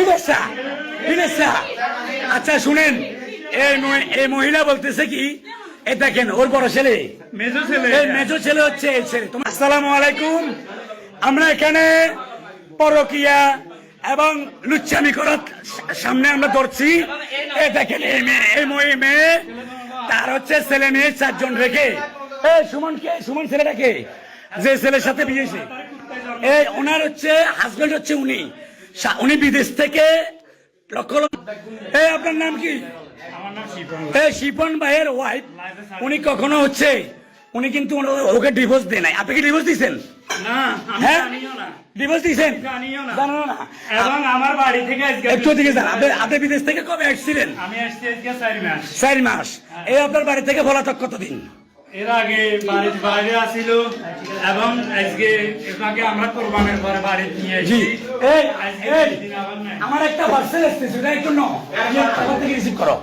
বিদেশা বিদেশা। আচ্ছা শুনেন, এই মহিলা বলতেছে কি, এ দেখেন ওর বড় ছেলে, মেজো ছেলে হচ্ছে এই ছেলে। তোমার আসসালামু আলাইকুম। আমরা এখানে পরকিয়া এবং লুচ্চামি করার সামনে আমরা ধরছি। এ দেখেন এই মেয়ে তার হচ্ছে ছেলে মেয়ে 4 জন রেখে, সুমন ছেলেটাকে যে ছেলের সাথে বিয়েছে, এই ওনার হচ্ছে হাজবেন্ড হচ্ছে উনি বিদেশ থেকে লক্ষ লক্ষ। এই আপনার নাম কি? আমার নাম শিপন। এই শিপন ভাইয়ের ওয়াইফ, উনি কখনো হচ্ছে উনি কিন্তু ওকে ডিভোর্স দেয় নাই। আপনি কি ডিভোর্স দিয়েছেন? না, আমি হ্যাঁ জানিও না। ডিভোর্স দিয়েছেন? জানিও না। জানো না? এবং আমার বাড়ি থেকে একটু দিকে যান। আপনি বিদেশ থেকে কবে আসছিলেন? আমি আসছি আজকে 4 মাস। 4 মাস। এই আপনার বাড়ি থেকে পলাতক কতদিন? এর আগে বাড়ির বাইরে আসিল এবং আজকে এটাকে আমরা কোরবানের পরে বাড়ি নিয়ে জি। এসেছি। এই আজকে এই দিন আবার নাই। আমার একটা পার্সেল আসতেছে, এটা একটু নাও, আমার থেকে রিসিভ করো।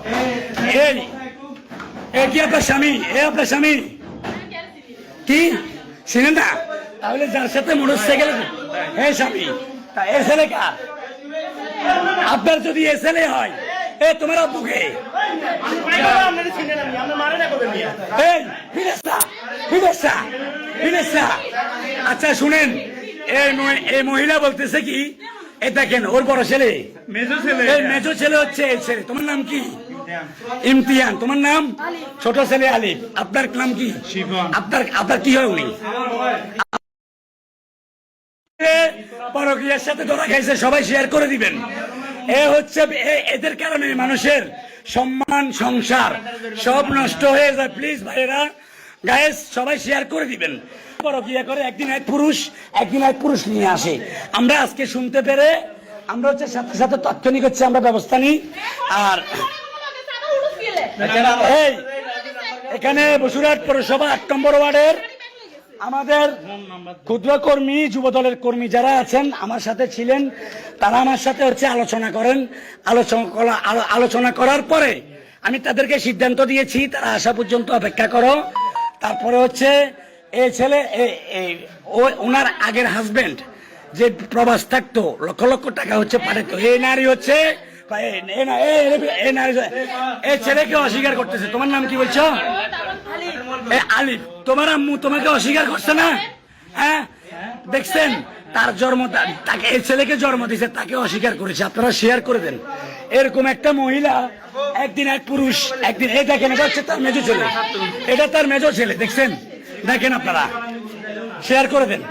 এই কি আপনার স্বামী? আপনার স্বামী কি চিনেন না? তাহলে যার সাথে মোটরসাইকেল, হ্যাঁ স্বামী, তা এ ছেলে কার? আপনার যদি এ ছেলে হয়, তোমার আব্বুকে আচ্ছা শুনেন, এই মহিলা বলতেছে কি, এ দেখেন ওর বড় ছেলে, মেজো ছেলে হচ্ছে এই ছেলে। তোমার নাম কি? ইমতিয়ান। তোমার নাম? ছোট ছেলে আলিফ। আপনার নাম কি? শিবন। আপনার কি হয়? উনি পরকীয়ার সাথে ধরা খাইছে, সবাই শেয়ার করে দিবেন। এ হচ্ছে এদের কারণে মানুষের সম্মান, সংসার সব নষ্ট হয়ে যায়। প্লিজ ভাইয়েরা, গায়েস সবাই শেয়ার করে দিবেন। পরকীয়া করে একদিন এক পুরুষ নিয়ে আসে। আমরা আজকে শুনতে পেরে আমরা হচ্ছে সাথে সাথে তাৎক্ষণিক হচ্ছে আমরা ব্যবস্থা নিই। আর এই এখানে বসুরহাট পৌরসভা 8 নম্বর ওয়ার্ডের আমাদের ক্ষুদ্র কর্মী, যুব দলের কর্মী যারা আছেন আমার সাথে ছিলেন, তারা আমার সাথে হচ্ছে আলোচনা করার পরে আমি তাদেরকে সিদ্ধান্ত দিয়েছি, তারা আসা পর্যন্ত অপেক্ষা করো। তারপরে হচ্ছে এই ছেলে ওনার আগের হাজবেন্ড যে প্রবাস থাকতো, লক্ষ লক্ষ টাকা হচ্ছে পাঠাতো, এই নারী হচ্ছে এই ছেলেকে অস্বীকার করতেছে। তোমার নাম কি বলছো? আলিফ। তোমার আম্মু তোমাকে অস্বীকার করছে না? হ্যাঁ দেখছেন, তার জন্ম, তাকে এই ছেলেকে জন্ম দিয়েছে, তাকে অস্বীকার করেছে। আপনারা শেয়ার করে দেন। এরকম একটা মহিলা, একদিন এক পুরুষ, একদিন এই দেখেন, এটা হচ্ছে তার মেজো ছেলে, এটা তার মেজো ছেলে। দেখছেন, দেখেন আপনারা শেয়ার করে দেন।